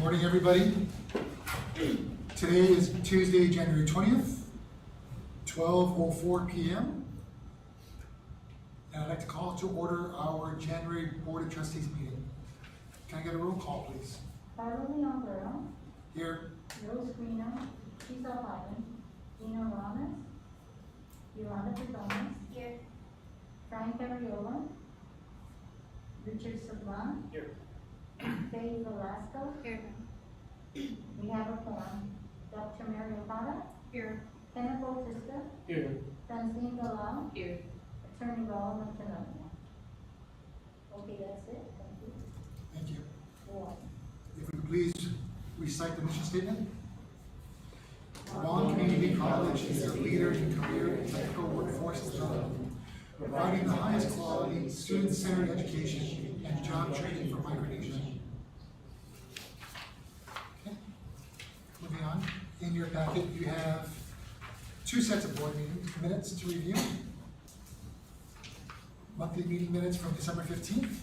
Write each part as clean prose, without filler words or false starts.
Morning, everybody. Today is Tuesday, January 20th, 12:04 p.m. And I'd like to call to order our January Board of Trustees meeting. Can I get a roll call, please? Carlos Leon, Here. Rose Greeno, Cesar Hyman, Dina Ramos, Yolanda Perdomo, Here. Frank Ariola, Richard Sablan, Here. Faye Velasco. Here. We have a form. Dr. Mary Opara, Here. Kenneth Bautista, Here. Francine Galal, Here. Attorney Raul Montanaro. Okay, that's it. Thank you. Thank you. One. If we could please recite the mission statement. Guam Community College is a leader in career and technical workforce development, providing the highest quality, student-centered education and job training for Micronesia. Okay. Moving on, in your packet you have two sets of board meeting minutes to review. Monthly meeting minutes from December 15th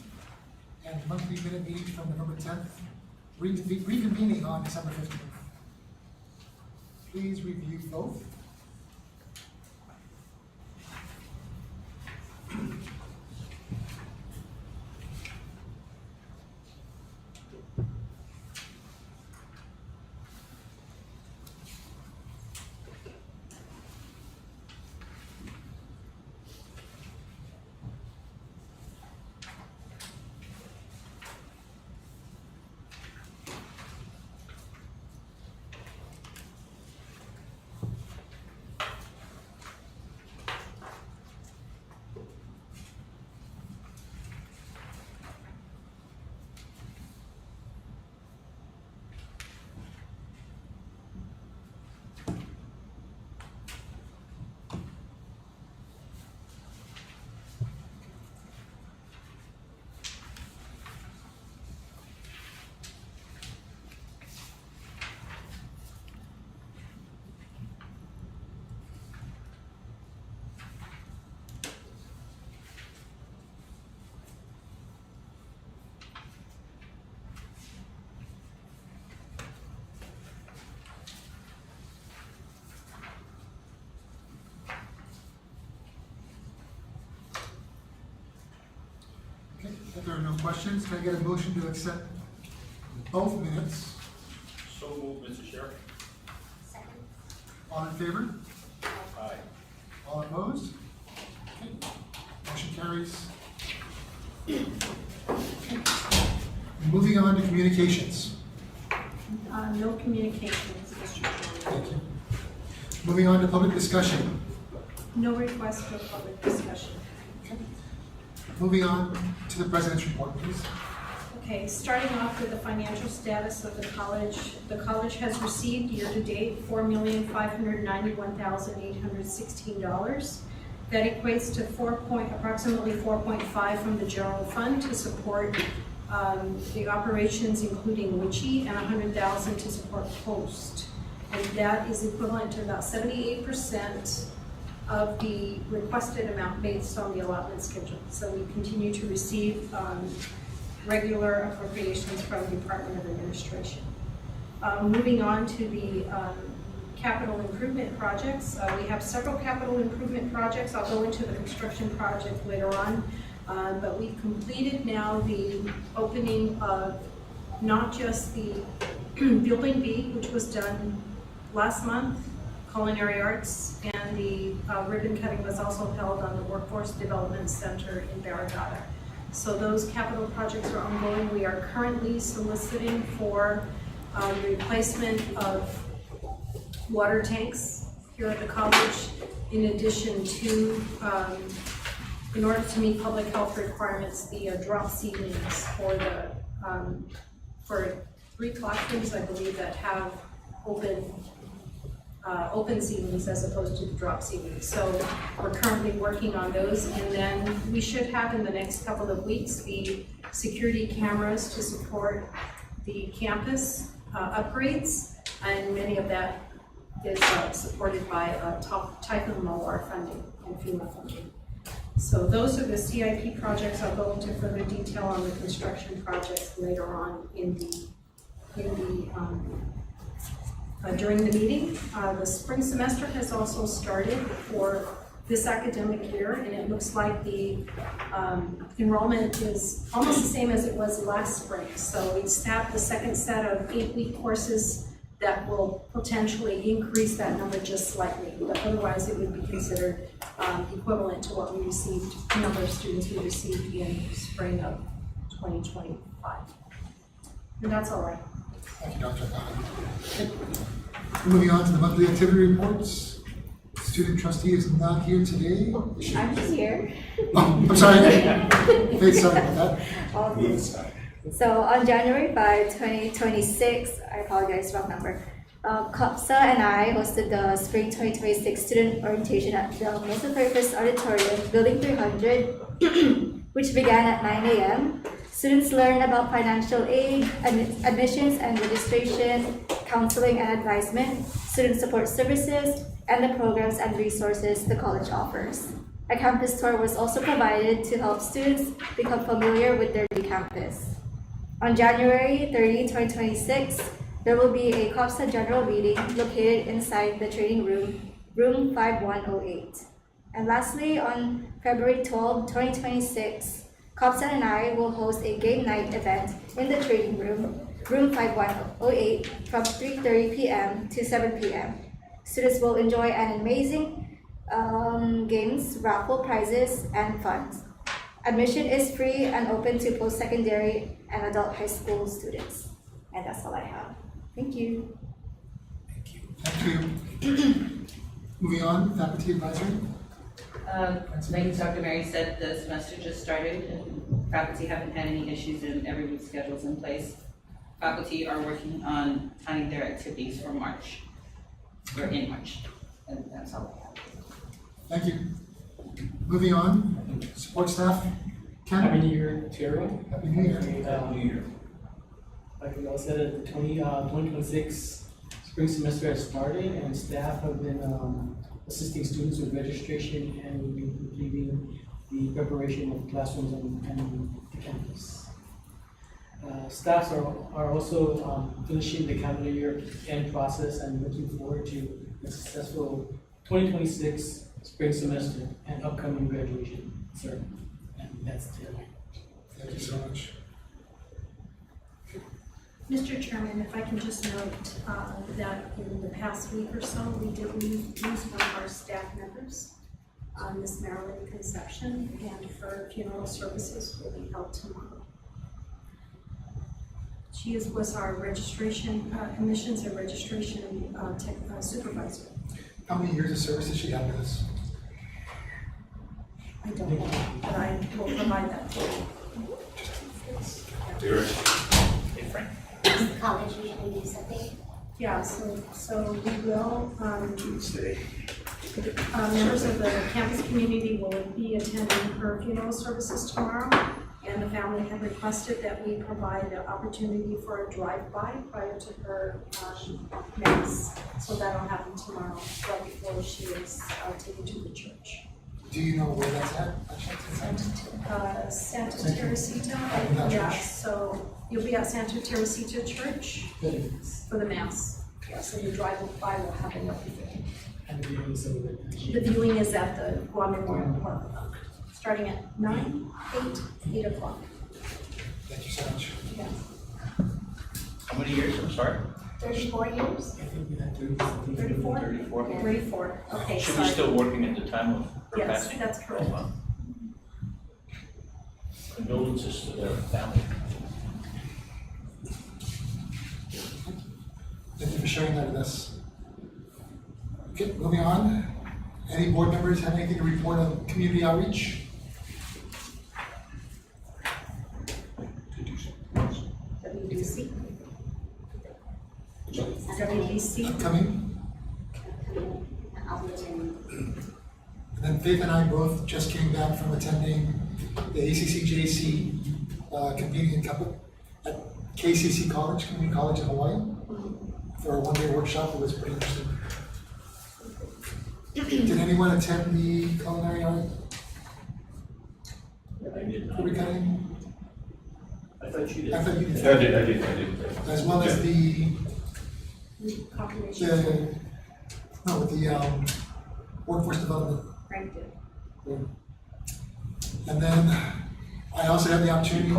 and monthly minute meetings from November 10th, reconvening on December 15th. Please review both. Okay, if there are no questions, can I get a motion to accept both minutes? So moved, Mr. Sheriff. Second. All in favor? Aye. All opposed? Okay, motion carries. Okay. Moving on to communications. No communications, Mr. Chairman. Thank you. Moving on to public discussion. No request for public discussion. Okay. Moving on to the president's report, please. Okay, starting off with the financial status of the college. The college has received year-to-date $4,591,816. That equates to approximately 4.5 from the general fund to support the operations, including WICHE, and 100,000 to support POST. And that is equivalent to about 78% of the requested amount based on the allotment schedule. So we continue to receive regular appropriations from the Department of Administration. Moving on to the capital improvement projects. We have several capital improvement projects. I'll go into the construction project later on. But we've completed now the opening of not just the Building B, which was done last month, Culinary Arts, and the ribbon cutting was also held on the Workforce Development Center in Barragata. So those capital projects are ongoing. We are currently soliciting for replacement of water tanks here at the college, in addition to, in order to meet public health requirements, the drop ceilings for the for 3 classrooms, I believe, that have open ceilings as opposed to the drop ceilings. So we're currently working on those, and then we should have in the next couple of weeks the security cameras to support the campus upgrades, and many of that is supported by Typhoon Mawar funding and FEMA funding. So those are the CIP projects. I'll go into further detail on the construction projects later on in the during the meeting. The spring semester has also started for this academic year, and it looks like the enrollment is almost the same as it was last spring. So it's have the second set of 8-week courses that will potentially increase that number just slightly, but otherwise it would be considered equivalent to what we received, the number of students we received in spring of 2025. And that's all right. Thank you, Dr. Khan. Moving on to the monthly activity reports. Student trustee is not here today. I'm just here. Oh, I'm sorry. Hey, sorry about that. So on January 5, 2026, I apologize, wrong number. COPSA and I hosted the Spring 2026 Student Orientation at the Multipurpose Auditorium, Building 300, which began at 9 a.m. Students learned about financial aid, admissions and registration, counseling and advisement, student support services, and the programs and resources the college offers. A campus tour was also provided to help students become familiar with their new campus. On January 30, 2026, there will be a COPSA general meeting located inside the training room, room 5108. And lastly, on February 12, 2026, COPSA and I will host a game night event in the training room, room 5108, from 3:30 p.m. to 7 p.m. Students will enjoy an amazing games, raffle prizes, and fun. Admission is free and open to post-secondary and adult high school students. And that's all I have. Thank you. Thank you. Moving on, faculty advisory. Like Dr. Mary said, the semester just started and faculty haven't had any issues and every week's schedule's in place. Faculty are working on planning their activities for March, or in March, and that's all I have. Thank you. Moving on, support staff. Ken? Happy New Year to everyone. Happy New Year. New Year. Like we all said, the 2026 spring semester has started and staff have been assisting students with registration and we've been completing the preparation of classrooms and the campus. Staffs are also finishing the calendar year end process and looking forward to a successful 2026 spring semester and upcoming graduation ceremony. And that's it. Thank you so much. Mr. Chairman, if I can just note that in the past week or so, we did lose one of our staff members, Miss Marilyn Conception, and her funeral services will be held tomorrow. She was our registration, admissions and registration supervisor. How many years of service does she have with us? I don't know, but I will provide that to you. Derek. Hey, Frank. Does the college usually do something? Yeah, so we will, Tuesday. members of the campus community will be attending her funeral services tomorrow, and the family had requested that we provide an opportunity for a drive-by prior to her mass. So that'll happen tomorrow, right before she is taken to the church. Do you know where that's at? Santa Teresita, That yeah, church? so you'll be at Santa Teresita Church for the mass. Yeah, so the drive-by will happen up there. And the The viewing is at the Guam Memorial Park, starting at 8 o'clock. Thank you so much. Yeah. How many years, I'm sorry? 34 years? 34? 34. 34, okay, She was sorry. still working at the time of her Yes, passing? that's correct. Oh, wow. Condolences to their family. Thank you for sharing that with us. Okay, moving on. Any board members have anything to report on community outreach? WBC? WBC? Upcoming? I'll be attending. And then Faith and I both just came back from attending the ACCJC convening at KCC College, Community College in Hawaii, for a one-day workshop. It was pretty interesting. Did anyone attend the culinary art I did not. ribbon cutting? I thought you did. I thought you did. I did. As well as the, Confirmation. the workforce development. Right there. And then I also had the opportunity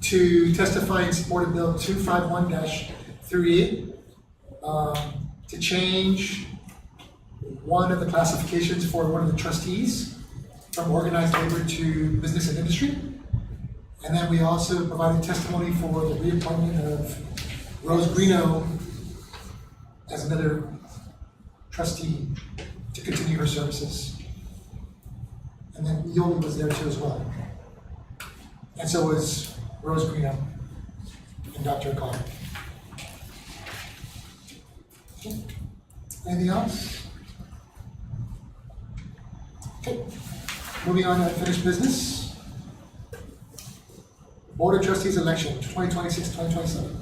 to testify in support of Bill 251-38 to change one of the classifications for one of the trustees from organized labor to business and industry. And then we also provided testimony for the reappointment of Rose Greeno as another trustee to continue her services. And then Yoli was there too as well. And so was Rose Greeno and Dr. O'Connor. Okay. Anything else? Okay. Moving on to unfinished business. Board of Trustees election, 2026-2027.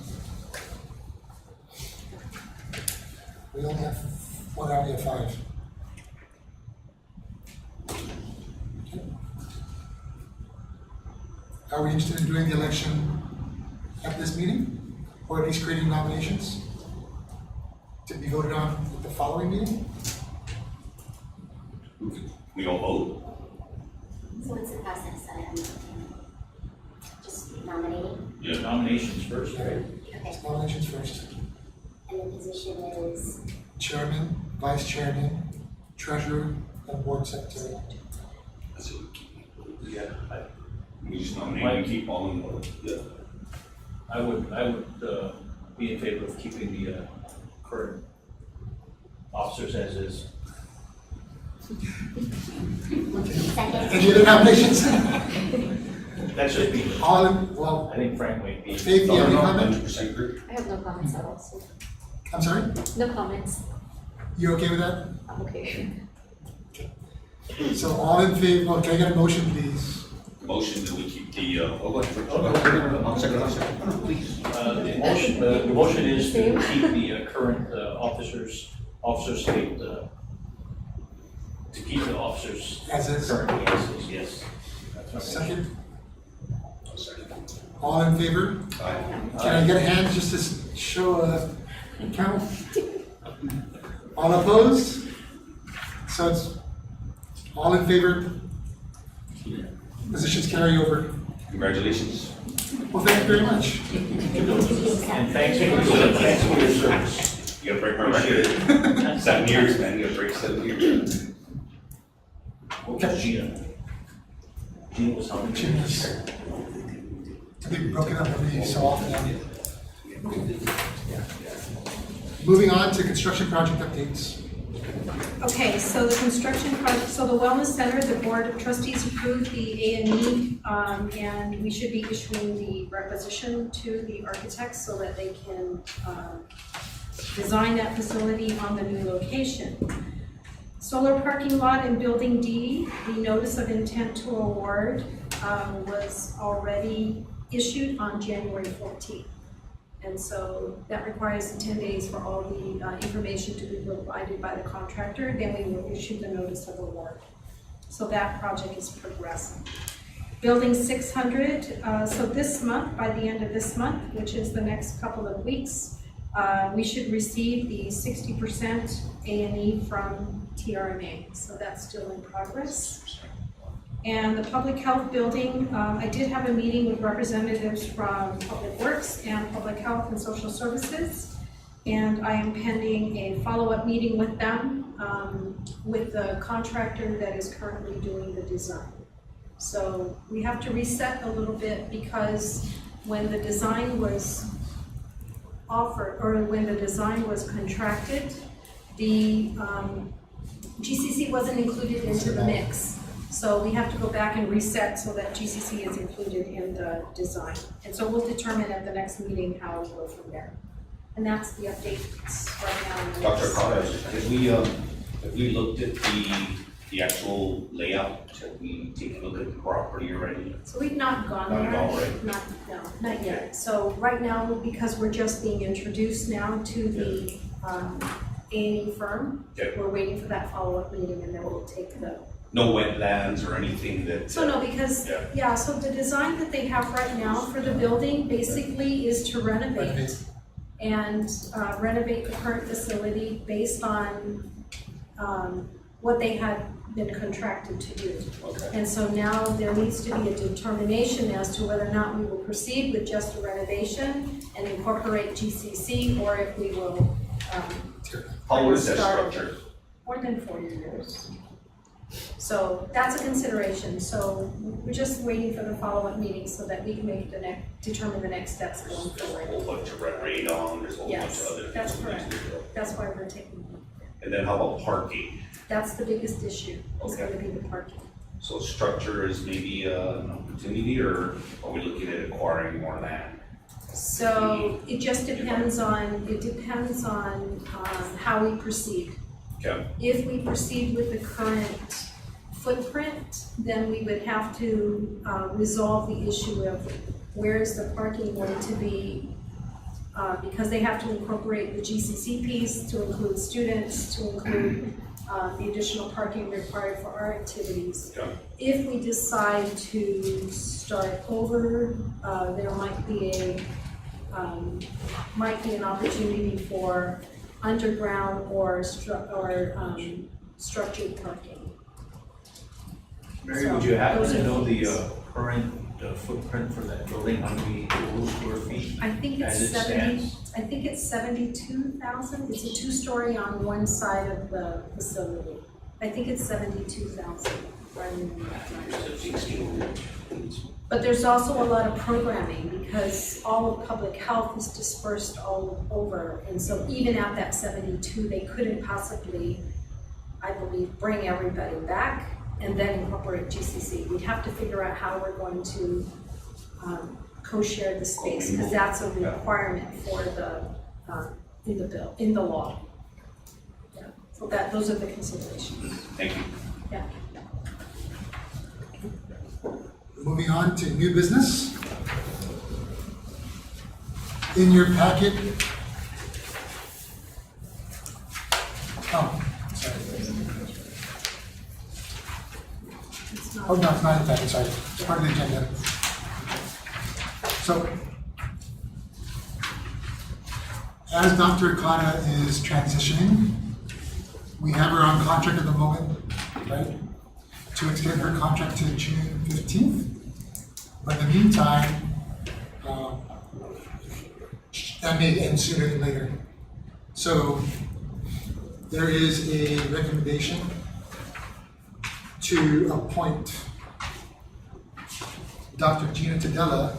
We only have one out of 5. Okay. Are we interested in doing the election at this meeting? Or at least creating nominations to be voted on at the following meeting? We don't vote. So what's the process? Just nominating? Yeah, nominations first, right? Okay. Nominations first. And the position is, Chairman, Vice Chairman, Treasurer, and Board Secretary. Yeah, We just nominate, we keep all in order. Yeah. I would be in favor of keeping the current officers as is. second? Any other nominations? That's just me. All in, well, I think Frank might be. Faith, do you have any comment? 100% agree. I have no comments at all, so, I'm sorry? no comments, You okay with that? I'm okay. So all in favor, can I get a motion, please? Motion that we keep the, I'll second, please. The motion is to keep the current officers slate, to keep the officers As is. currently as is, yes. That's my motion. Second? All in favor? Can I get a hand just to show a count? All opposed? So it's all in favor? Positions carry over. Congratulations. Well, thank you very much. And thanks for your service. You gotta break my record. 7 years, man, you gotta break 7 years. What was Gina? Gina was how many years? To be broken up every so often. Moving on to construction project updates. Okay, so the construction project, so the Wellness Center, the Board of Trustees approved the A&E, and we should be issuing the requisition to the architects so that they can design that facility on the new location. Solar parking lot in Building D, the notice of intent to award was already issued on January 14th. And so that requires 10 days for all the information to be provided by the contractor. Then we will issue the notice of award. So that project is progressing. Building 600, so this month, by the end of this month, which is the next couple of weeks, we should receive the 60% A&E from TRMA. So that's still in progress. And the public health building, I did have a meeting with representatives from Public Works and Public Health and Social Services. And I am pending a follow-up meeting with them, with the contractor that is currently doing the design. So we have to reset a little bit because when the design was offered, or when the design was contracted, the GCC wasn't included into the mix. So we have to go back and reset so that GCC is included in the design. And so we'll determine at the next meeting how we go from there. And that's the updates right now. Dr. Carter, have we looked at the actual layout? Have we taken a look at the property already? So we've not gone Not there. at all, right? Not yet. So right now, because we're just being introduced now to the A&E firm, Okay. we're waiting for that follow-up meeting and then we'll take no wetlands or anything that. So no, because, Yeah. yeah, so the design that they have right now for the building basically is to renovate and renovate the current facility based on what they had been contracted to do. Okay. And so now there needs to be a determination as to whether or not we will proceed with just a renovation and incorporate GCC, or if we will, How old is that Start. structure? more than 40 years. So that's a consideration, so we're just waiting for the follow-up meeting so that we can make determine the next steps going There's a forward. whole bunch of radon, there's a whole bunch Yes, of other. that's things that needs to be done. That's why we're taking, And then how about parking? that's the biggest issue, is Okay. gonna be the parking. So structure is maybe an opportunity, or are we looking at acquiring more land? So it just depends on, how we proceed. Okay. If we proceed with the current footprint, then we would have to resolve the issue of where is the parking going to be, because they have to incorporate the GCC piece to include students, to include the additional parking required for our activities. Okay. If we decide to start over, there might be an opportunity for underground or structured parking. Mary, So, would you happen those to are know the things. current footprint for that building, how many total square feet? I think As it's it 70, stands? I think it's 72,000. It's a two-story on one side of the facility. I think it's 72,000. if I remember right. But there's also a lot of programming because all of public health is dispersed all over. And so even at that 72, they couldn't possibly, I believe, bring everybody back and then incorporate GCC. We'd have to figure out how we're going to co-share the space, because that's a requirement for the, in the law. Yeah. So those are the considerations. Thank you. Yeah. Moving on to new business. In your packet. Oh, sorry. It's not- Oh, no, it's not in the packet, sorry. It's part of the agenda. So, as Dr. Okada is transitioning, we have her on contract at the moment, right? To extend her contract to June 15th. But in the meantime, that may end sooner than later. So there is a recommendation to appoint Dr. Gina Tadella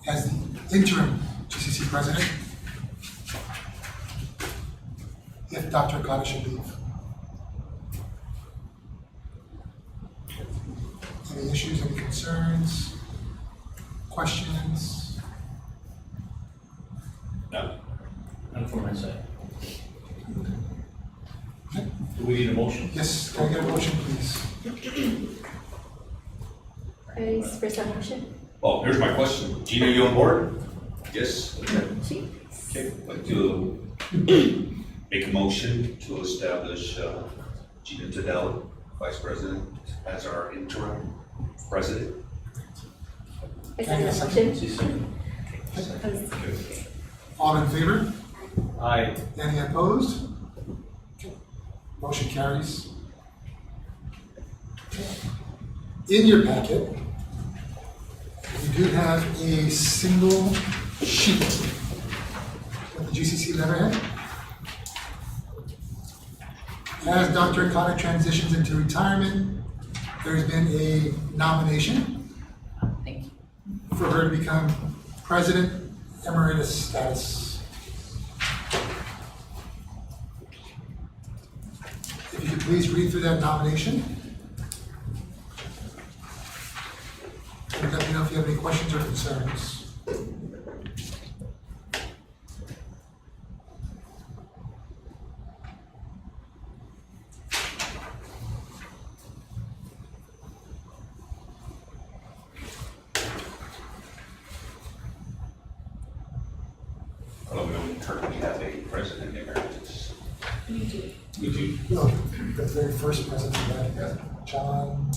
as the interim GCC president if Dr. Okada should leave. Any issues, any concerns, questions? No. None from my side. Okay. Do we need a motion? Yes, can I get a motion, please? Please present motion. Oh, here's my question. Gina, you on board? Yes? Okay. She. Okay, I'd like to make a motion to establish Gina Tadell, Vice President, as our interim president. I second the motion. See, second. All in favor? Aye. Any opposed? Okay. Motion carries. In your packet, you do have a single sheet with the GCC letterhead. As Dr. Okada transitions into retirement, there's been a nomination Thank you. for her to become president emeritus status. If you could please read through that nomination. And let me know if you have any questions or concerns. Well, we don't currently have a president emeritus. You do. Would you? No, the very first president, right? John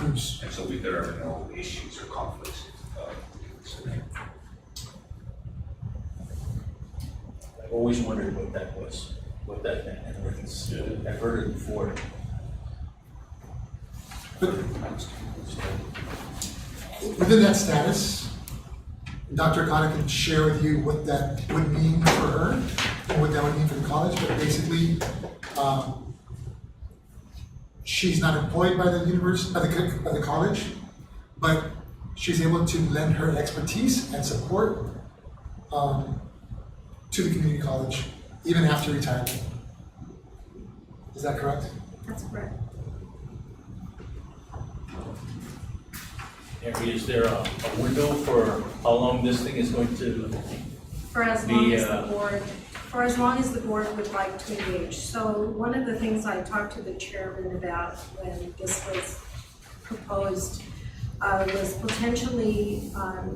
Cruz. And so there are no issues or conflicts. I've always wondered what that was, what that meant, and I've heard it before. Within that status, Dr. Okada can share with you what that would mean for her and what that would mean for the college, but basically, she's not employed by the university, by the college, but she's able to lend her expertise and support to the community college, even after retirement. Is that correct? That's correct. Mary, is there a window for how long this thing is going to For as long be? as the board, for as long as the board would like to engage. So one of the things I talked to the chairman about when this was proposed was potentially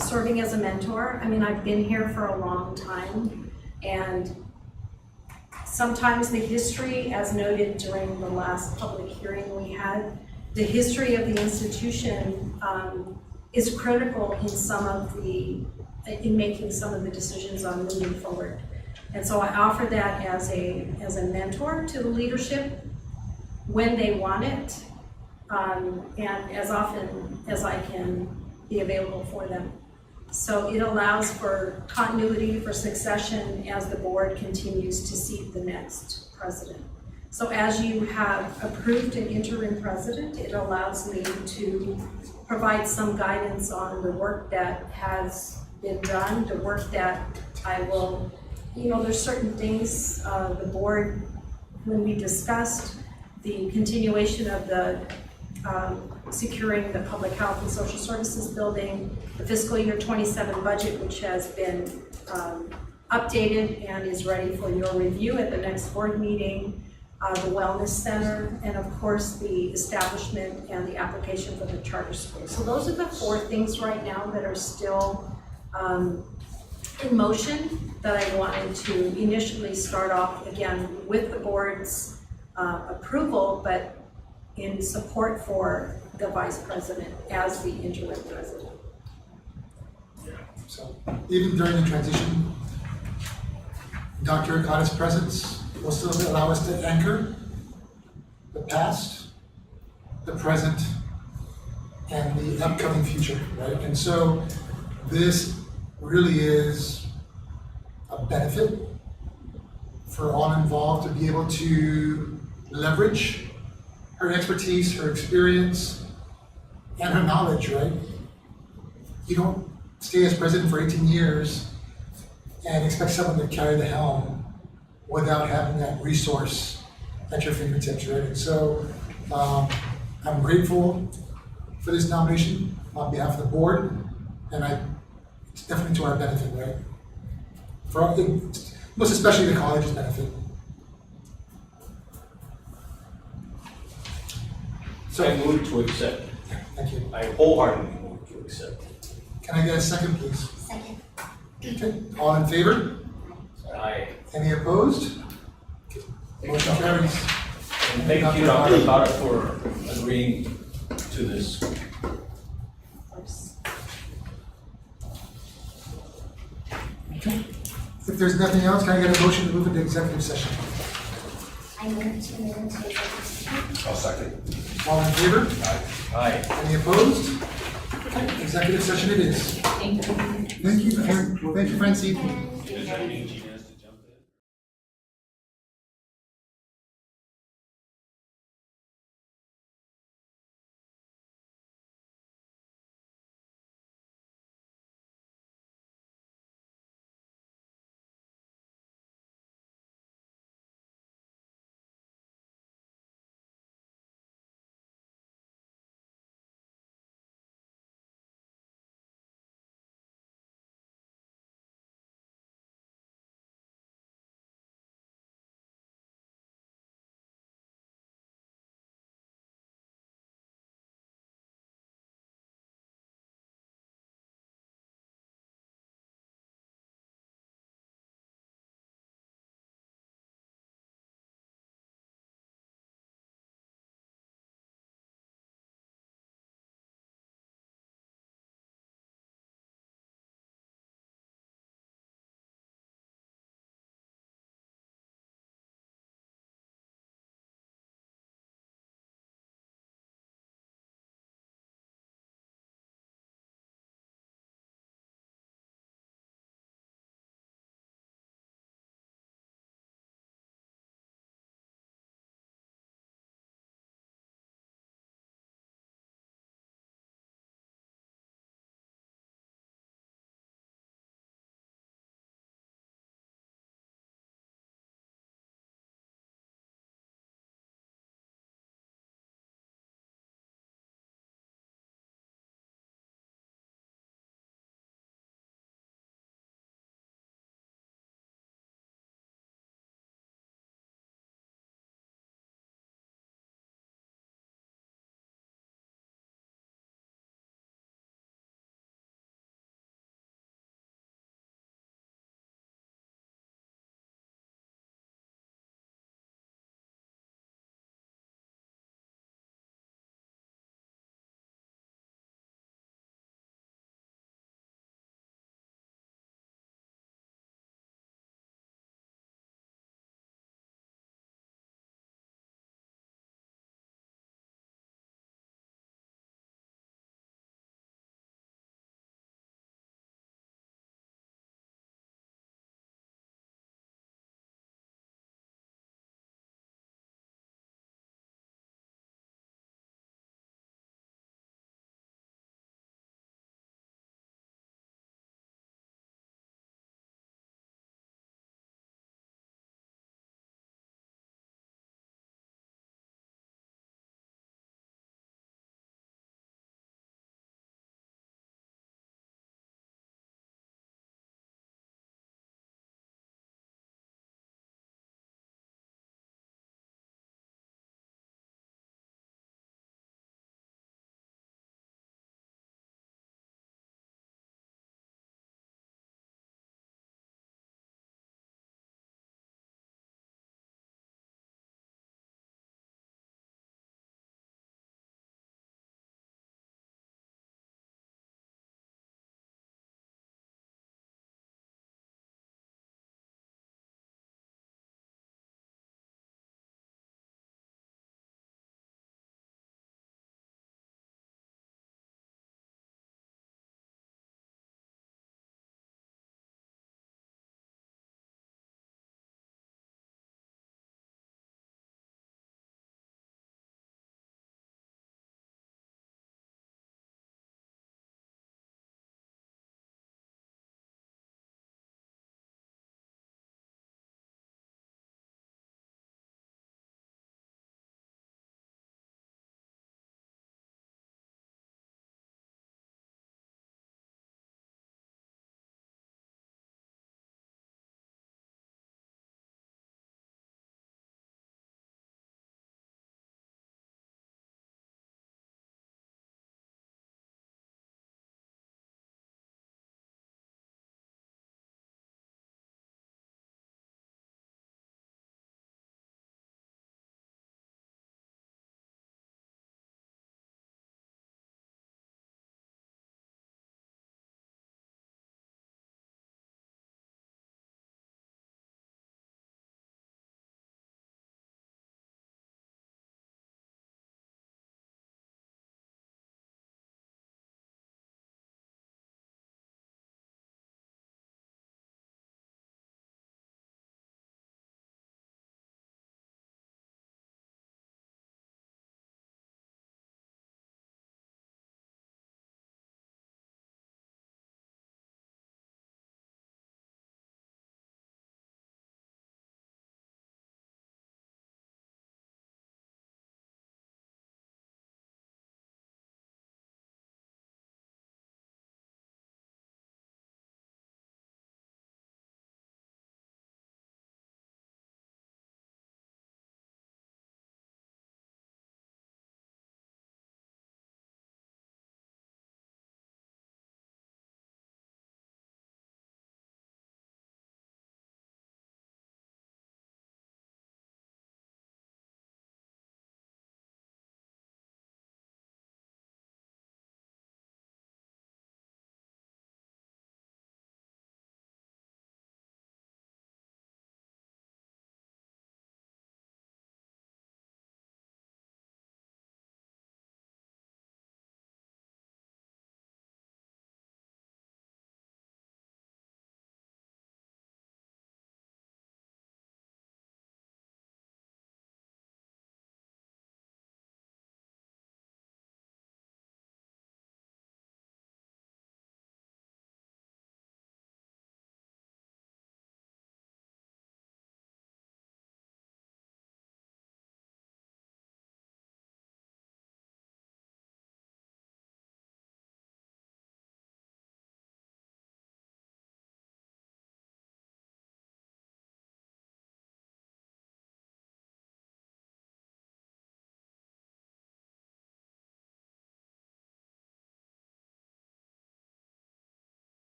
serving as a mentor. I mean, I've been here for a long time, and sometimes the history, as noted during the last public hearing we had, the history of the institution is critical in making some of the decisions on moving forward. And so I offer that as a mentor to the leadership when they want it, and as often as I can be available for them. So it allows for continuity, for succession as the board continues to seat the next president. So as you have approved an interim president, it allows me to provide some guidance on the work that has been done, the work that I will, there's certain things, the board, when we discussed the continuation of the securing the public health and social services building, the fiscal year 27 budget, which has been updated and is ready for your review at the next board meeting, the wellness center, and of course the establishment and the application for the charter school. So those are the 4 things right now that are still in motion that I wanted to initially start off again with the board's approval, but in support for the vice president as the interim president. So even during the transition, Dr. Okada's presence will still allow us to anchor the past, the present, and the upcoming future, right? And so this really is a benefit for all involved to be able to leverage her expertise, her experience, and her knowledge, right? You don't stay as president for 18 years and expect someone to carry the helm without having that resource at your fingertips, right? And so I'm grateful for this nomination on behalf of the board, and it's definitely to our benefit, right? For all, most especially the college's benefit. So, I move to accept. thank you. I wholeheartedly move to accept. Can I get a second, please? Second. Okay, all in favor? Aye. Any opposed? Motion carries. And thank you, Dr. Okada, for agreeing to this. Okay. If there's nothing else, can I get a motion to move into executive session? I move to move into executive session. I'll second. All in favor? Aye. Any opposed? Okay, executive session it is. Thank you. Thank you, Francine. And-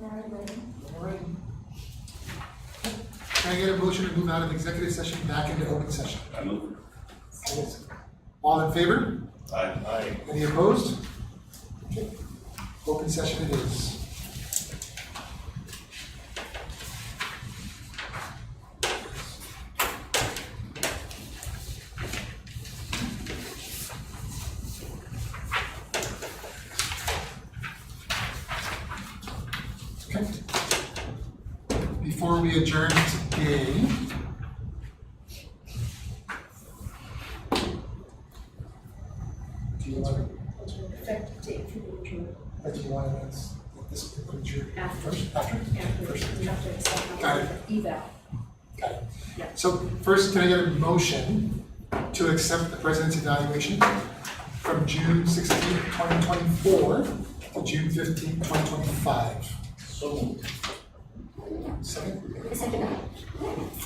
All right. Can I get a motion to move out of executive session back into open session? I move. All in favor? Aye. Any opposed? Okay. Open session it is. Okay. Before we adjourn today, do you want to, Effective date for the adjournment. do you want to announce that this concludes your After. first? After? First. Got it. Eval. Got it. Yeah. So first, can I get a motion to accept the president's evaluation from June 16, 2024 to June 15, 2025? So moved. Second? Second.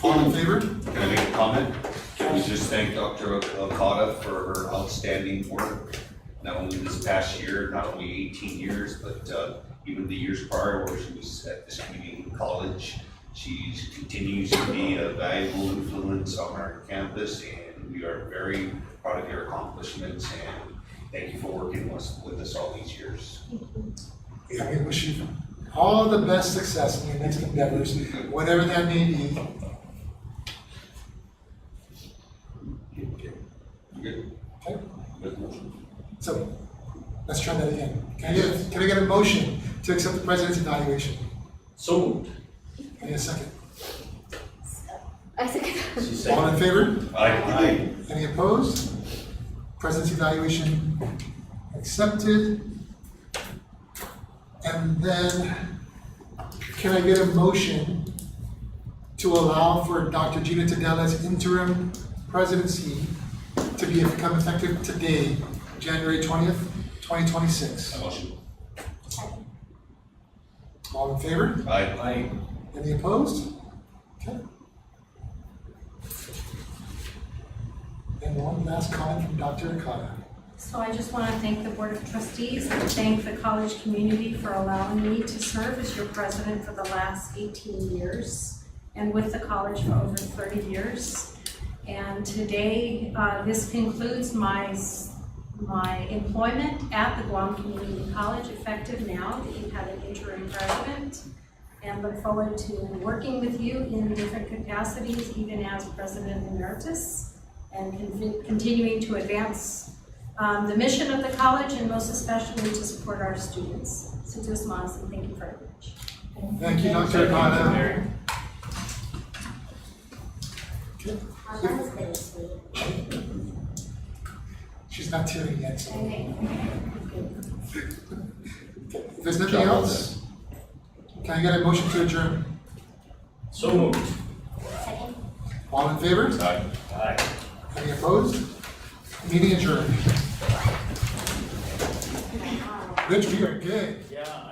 All in favor? Can I make a comment? Can we just thank Dr. Okada for her outstanding work, not only this past year, not only 18 years, but even the years prior where she was at this community college. She continues to be a valuable influence on our campus, and we are very proud of your accomplishments, and thank you for working with us all these years. Yeah, we wish you all the best success in your next endeavors, whatever that may be. Good. Okay? Good motion. So, let's try that again. Can I get a motion to accept the president's evaluation? So moved. Can I get a second? I second. She said. All in favor? Aye. Any opposed? President's evaluation accepted. And then, can I get a motion to allow for Dr. Gina Tadela's interim presidency to become effective today, January 20th, 2026? A motion. All in favor? Aye. Any opposed? Okay. And one last comment from Dr. Okada. So I just want to thank the Board of Trustees and thank the college community for allowing me to serve as your president for the last 18 years and with the college for over 30 years. And today, this concludes my employment at the Guam Community College, effective now that you have an interim president, and look forward to working with you in different capacities, even as president emeritus, and continuing to advance the mission of the college, and most especially to support our students. So just Moss, and thank you very much. Thank you, Dr. Okada. Mary. Okay. That was very sweet. She's not tearing yet, so. Okay. If there's nothing else, can I get a motion to adjourn? So moved. Second. All in favor? Aye. Any opposed? Meeting adjourned. Rich, we are good. Yeah,